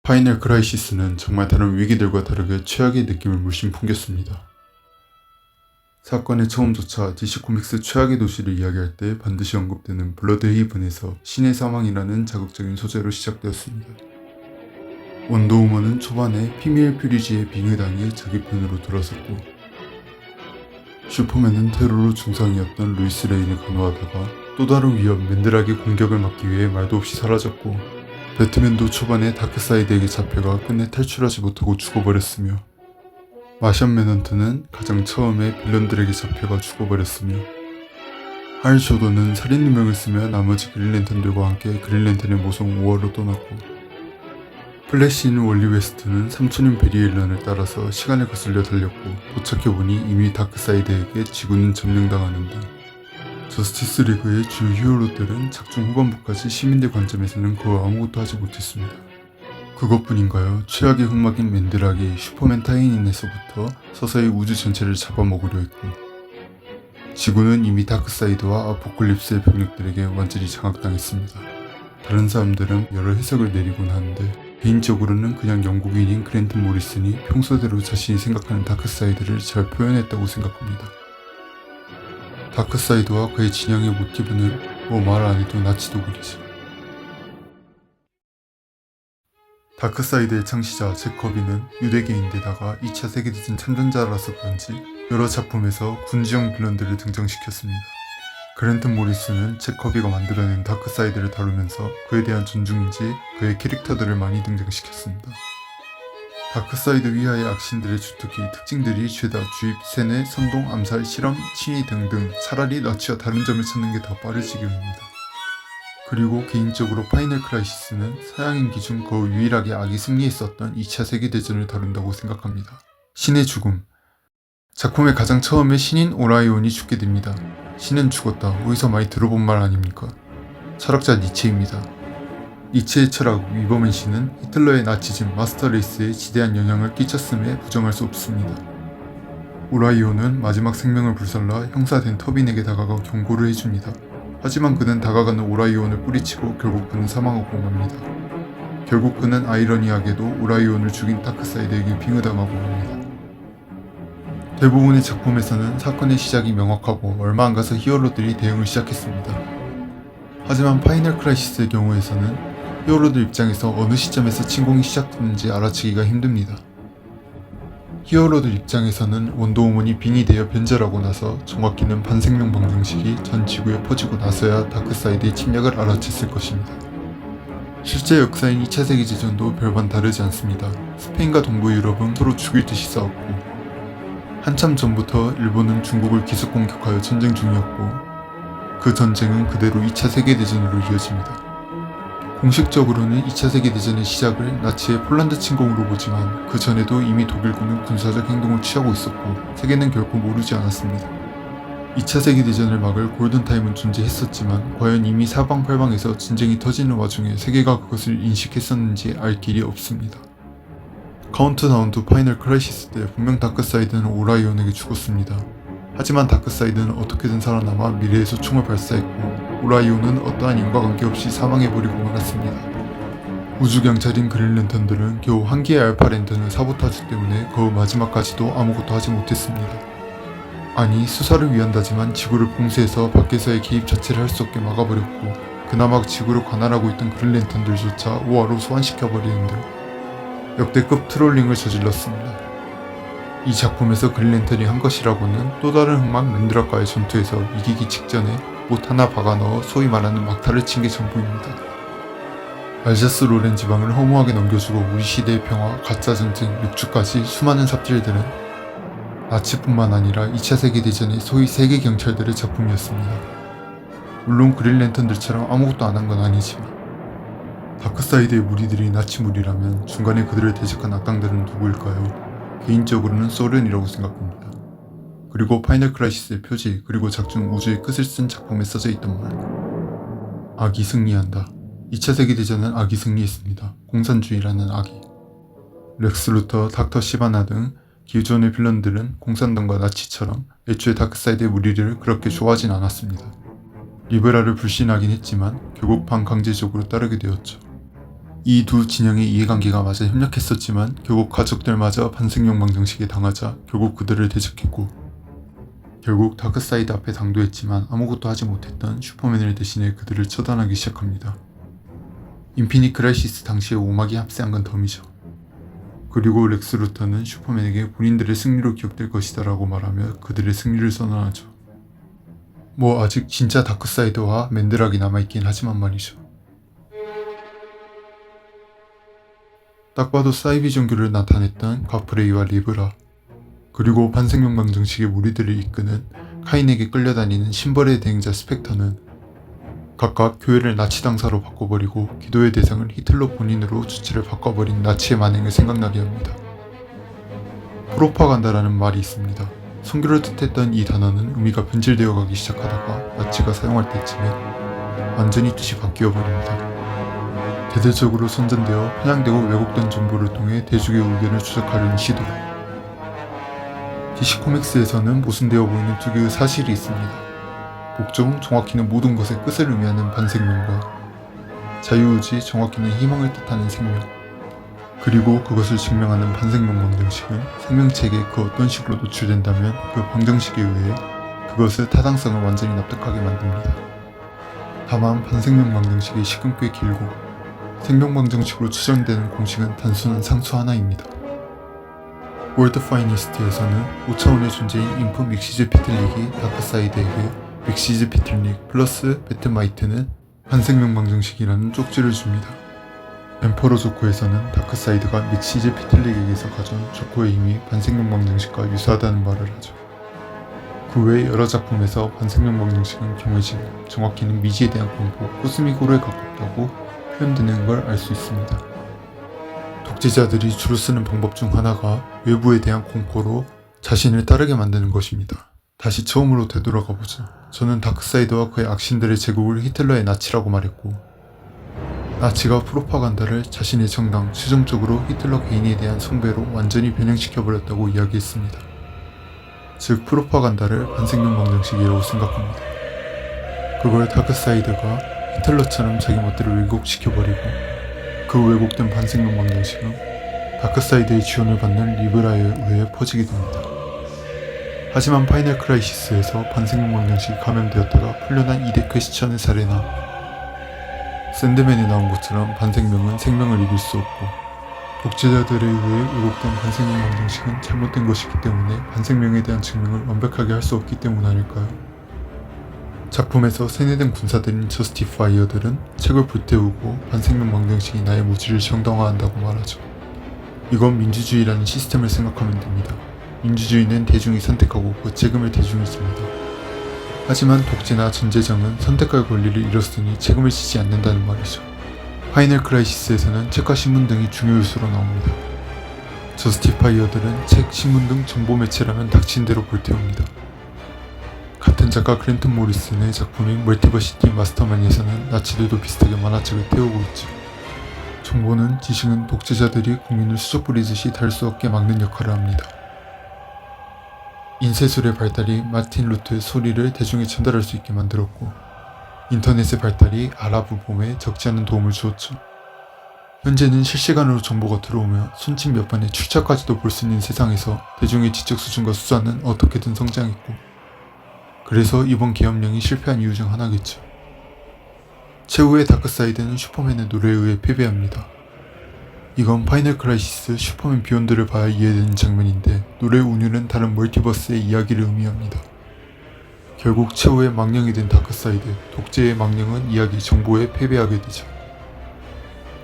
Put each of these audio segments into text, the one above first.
파이널 크라이시스는 정말 다른 위기들과 다르게 최악의 느낌을 물씬 풍겼습니다. 사건의 처음조차 DC 코믹스 최악의 도시를 이야기할 때 반드시 언급되는 블러드 헤이븐에서 신의 사망이라는 자극적인 소재로 시작되었습니다. 원더우먼은 초반에 피미엘 퓨리지의 빙을 당해 자기 편으로 돌아섰고, 슈퍼맨은 테러로 중상이었던 루이스 레인을 간호하다가 또 다른 위험 맨드락의 공격을 막기 위해 말도 없이 사라졌고, 배트맨도 초반에 다크사이드에게 잡혀가 끝내 탈출하지 못하고 죽어버렸으며, 마션 맨헌트는 가장 처음에 빌런들에게 잡혀가 죽어버렸으며, 할 조던은 살인 누명을 쓰며 나머지 그린랜턴들과 함께 그린랜턴의 모성 5화로 떠났고, 플래시인 월리 웨스트는 삼촌인 베리 앨런을 따라서 시간을 거슬려 달렸고 도착해보니 이미 다크사이드에게 지구는 점령당하는 등 저스티스 리그의 주요 히어로들은 작중 후반부까지 시민들 관점에서는 거의 아무것도 하지 못했습니다. 그것뿐인가요? 최악의 흑막인 맨드락이 슈퍼맨 타인인에서부터 서서히 우주 전체를 잡아먹으려 했고, 지구는 이미 다크사이드와 아포칼립스의 병력들에게 완전히 장악당했습니다. 다른 사람들은 여러 해석을 내리곤 하는데, 개인적으로는 그냥 영국인인 그랜튼 모리슨이 평소대로 자신이 생각하는 다크사이드를 잘 표현했다고 생각합니다. 다크사이드와 그의 진영의 모티브는 뭐 말 안해도 나치독일이죠. 다크사이드의 창시자 잭 커비는 유대계인데다가 2차 세계대전 참전자라서 그런지 여러 작품에서 군지형 빌런들을 등장시켰습니다. 그랜튼 모리슨은 잭 커비가 만들어낸 다크사이드를 다루면서 그에 대한 존중인지 그의 캐릭터들을 많이 등장시켰습니다. 다크사이드 위하의 악신들의 주특기 특징들이 죄다, 주입, 세뇌, 선동, 암살, 실험, 친위 등등 차라리 나치와 다른 점을 찾는 게 더 빠를 지경입니다. 그리고 개인적으로 파이널 크라이시스는 서양인 기준 거의 유일하게 악이 승리했었던 2차 세계대전을 다룬다고 생각합니다. 신의 죽음. 작품의 가장 처음에 신인 오라이온이 죽게 됩니다. 신은 죽었다. 어디서 많이 들어본 말 아닙니까? 철학자 니체입니다. 니체의 철학 위버맨 신은 히틀러의 나치즘 마스터 레이스에 지대한 영향을 끼쳤음에 부정할 수 없습니다. 오라이온은 마지막 생명을 불살라 형사된 터빈에게 다가가 경고를 해줍니다. 하지만 그는 다가가는 오라이온을 뿌리치고 결국 그는 사망하고 맙니다. 결국 그는 아이러니하게도 오라이온을 죽인 다크사이드에게 빙의당하고 맙니다. 대부분의 작품에서는 사건의 시작이 명확하고 얼마 안 가서 히어로들이 대응을 시작했습니다. 하지만 파이널 크라이시스의 경우에서는 히어로들 입장에서 어느 시점에서 침공이 시작됐는지 알아채기가 힘듭니다. 히어로들 입장에서는 원더우먼이 빙이 되어 변절하고 나서, 정확히는 반생명 방정식이 전 지구에 퍼지고 나서야 다크사이드의 침략을 알아챘을 것입니다. 실제 역사인 2차 세계대전도 별반 다르지 않습니다. 스페인과 동부 유럽은 서로 죽일 듯이 싸웠고, 한참 전부터 일본은 중국을 기습 공격하여 전쟁 중이었고, 그 전쟁은 그대로 2차 세계대전으로 이어집니다. 공식적으로는 2차 세계대전의 시작을 나치의 폴란드 침공으로 보지만 그 전에도 이미 독일군은 군사적 행동을 취하고 있었고 세계는 결코 모르지 않았습니다. 2차 세계대전을 막을 골든타임은 존재했었지만 과연 이미 사방팔방에서 전쟁이 터지는 와중에 세계가 그것을 인식했었는지 알 길이 없습니다. 카운트다운 투 파이널 크라이시스 때 분명 다크사이드는 오라이온에게 죽었습니다. 하지만 다크사이드는 어떻게든 살아남아 미래에서 총을 발사했고, 오라이온은 어떠한 인과관계 없이 사망해버리고 말았습니다. 우주경찰인 그린랜턴들은 겨우 한 개의 알파 랜턴을 사보타주 때문에 거의 마지막까지도 아무것도 하지 못했습니다. 아니, 수사를 위한다지만 지구를 봉쇄해서 밖에서의 개입 자체를 할 수 없게 막아버렸고, 그나마 지구를 관할하고 있던 그린랜턴들조차 5화로 소환시켜버리는 등 역대급 트롤링을 저질렀습니다. 이 작품에서 그린랜턴이 한 것이라고는 또 다른 흑막 맨드락과의 전투에서 이기기 직전에 못 하나 박아넣어 소위 말하는 막타를 친 게 전부입니다. 알자스 로렌 지방을 허무하게 넘겨주고 우리 시대의 평화, 가짜 전쟁, 육주까지 수많은 삽질들은 나치뿐만 아니라 2차 세계대전의 소위 세계 경찰들의 작품이었습니다. 물론 그린랜턴들처럼 아무것도 안 한 건 아니지만, 다크사이드의 무리들이 나치 무리라면 중간에 그들을 대적한 악당들은 누구일까요? 개인적으로는 소련이라고 생각합니다. 그리고 파이널 크라이시스의 표지, 그리고 작중 우주의 끝을 쓴 작품에 써져 있던 말, 악이 승리한다. 2차 세계대전은 악이 승리했습니다. 공산주의라는 악이. 렉스 루터, 닥터 시바나 등 기존의 빌런들은 공산당과 나치처럼 애초에 다크사이드의 무리를 그렇게 좋아하진 않았습니다. 리베랄을 불신하긴 했지만 결국 반강제적으로 따르게 되었죠. 이 두 진영의 이해관계가 맞아 협력했었지만 결국 가족들마저 반생명 방정식에 당하자 결국 그들을 대적했고, 결국 다크사이드 앞에 당도했지만 아무것도 하지 못했던 슈퍼맨을 대신해 그들을 처단하기 시작합니다. 인피니트 크라이시스 당시에 오막이 합세한 건 덤이죠. 그리고 렉스 루터는 슈퍼맨에게 본인들의 승리로 기억될 것이다 라고 말하며 그들의 승리를 선언하죠. 뭐 아직 진짜 다크사이드와 맨드락이 남아있긴 하지만 말이죠. 딱 봐도 사이비 종교를 나타냈던 가프레이와 리브라, 그리고 반생명 방정식의 무리들을 이끄는 카인에게 끌려다니는 심벌의 대행자 스펙터는 각각 교회를 나치 당사로 바꿔버리고 기도의 대상을 히틀러 본인으로 주체를 바꿔버린 나치의 만행을 생각나게 합니다. 프로파간다라는 말이 있습니다. 선교를 뜻했던 이 단어는 의미가 변질되어 가기 시작하다가 나치가 사용할 때쯤에 완전히 뜻이 바뀌어 버립니다. 대대적으로 선전되어 편향되고 왜곡된 정보를 통해 대중의 의견을 추적하려는 시도. DC 코믹스에서는 모순되어 보이는 두 개의 사실이 있습니다. 목적은 정확히는 모든 것의 끝을 의미하는 반생명과 자유의지, 정확히는 희망을 뜻하는 생명, 그리고 그것을 증명하는 반생명 방정식은 생명체에게 그 어떤 식으로 노출된다면 그 방정식에 의해 그것의 타당성을 완전히 납득하게 만듭니다. 다만 반생명 방정식의 식은 꽤 길고 생명 방정식으로 추정되는 공식은 단순한 상수 하나입니다. 월드 파이니스트에서는 5차원의 존재인 인프 믹시즈 피틀릭이 다크사이드에게 믹시즈 피틀릭 플러스 배트마이트는 반생명 방정식이라는 쪽지를 줍니다. 엠퍼러 조코에서는 다크사이드가 믹시즈 피틀릭에게서 가져온 조코의 힘이 반생명 방정식과 유사하다는 말을 하죠. 그 외 여러 작품에서 반생명 방정식은 경외심, 정확히는 미지에 대한 공포, 코스믹으로에 가깝다고 표현되는 걸 알 수 있습니다. 독재자들이 주로 쓰는 방법 중 하나가 외부에 대한 공포로 자신을 따르게 만드는 것입니다. 다시 처음으로 되돌아가 보죠. 저는 다크사이드와 그의 악신들의 제국을 히틀러의 나치라고 말했고, 나치가 프로파간다를 자신의 정당, 최종적으로 히틀러 개인에 대한 숭배로 완전히 변형시켜버렸다고 이야기했습니다. 즉 프로파간다를 반생명 방정식이라고 생각합니다. 그걸 다크사이드가 히틀러처럼 자기 멋대로 왜곡시켜버리고 그 왜곡된 반생명 방정식은 다크사이드의 지원을 받는 리브라에 의해 퍼지게 됩니다. 하지만 파이널 크라이시스에서 반생명 방정식이 감염되었다가 풀려난 2대 퀘스천의 사례나 샌드맨에 나온 것처럼 반생명은 생명을 이길 수 없고 독재자들에 의해 왜곡된 반생명 방정식은 잘못된 것이기 때문에 반생명에 대한 증명을 완벽하게 할 수 없기 때문 아닐까요? 작품에서 세뇌된 군사들인 저스티파이어들은 책을 불태우고 반생명 방정식이 나의 무지를 정당화한다고 말하죠. 이건 민주주의라는 시스템을 생각하면 됩니다. 민주주의는 대중이 선택하고 그 책임을 대중이 집니다. 하지만 독재나 전제정은 선택할 권리를 잃었으니 책임을 지지 않는다는 말이죠. 파이널 크라이시스에서는 책과 신문 등이 중요 요소로 나옵니다. 저스티파이어들은 책, 신문 등 정보 매체라면 닥친 대로 불태웁니다. 같은 작가 그랜튼 모리슨의 작품인 멀티버시티 마스터마니에서는 나치들도 비슷하게 만화책을 태우고 있죠. 정보는, 지식은 독재자들이 국민을 수족 뿌리듯이 달 수 없게 막는 역할을 합니다. 인쇄술의 발달이 마틴 루터의 소리를 대중에 전달할 수 있게 만들었고, 인터넷의 발달이 아랍 봄에 적지 않은 도움을 주었죠. 현재는 실시간으로 정보가 들어오며 손짓 몇 번의 출처까지도 볼 수 있는 세상에서 대중의 지적 수준과 수단은 어떻게든 성장했고, 그래서 이번 계엄령이 실패한 이유 중 하나겠죠. 최후의 다크사이드는 슈퍼맨의 노래에 의해 패배합니다. 이건 파이널 크라이시스 슈퍼맨 비욘드를 봐야 이해되는 장면인데 노래의 운율은 다른 멀티버스의 이야기를 의미합니다. 결국 최후의 망령이 된 다크사이드, 독재의 망령은 이야기 정보에 패배하게 되죠.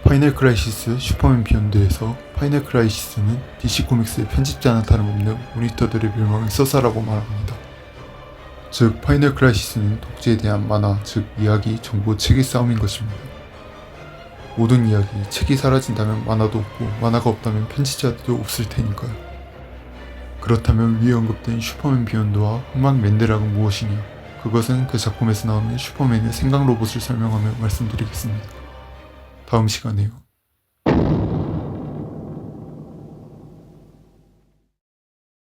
파이널 크라이시스 슈퍼맨 비욘드에서 파이널 크라이시스는 DC 코믹스의 편집자나 다름없는 모니터들의 멸망을 서사라고 말합니다. 즉 파이널 크라이시스는 독재에 대한 만화, 즉 이야기, 정보, 책의 싸움인 것입니다. 모든 이야기, 책이 사라진다면 만화도 없고 만화가 없다면 편집자도 없을 테니까요. 그렇다면 위에 언급된 슈퍼맨 비욘드와 흑막 맨드락은 무엇이냐? 그것은 그 작품에서 나오는 슈퍼맨의 생각 로봇을 설명하며 말씀드리겠습니다. 다음 시간에요.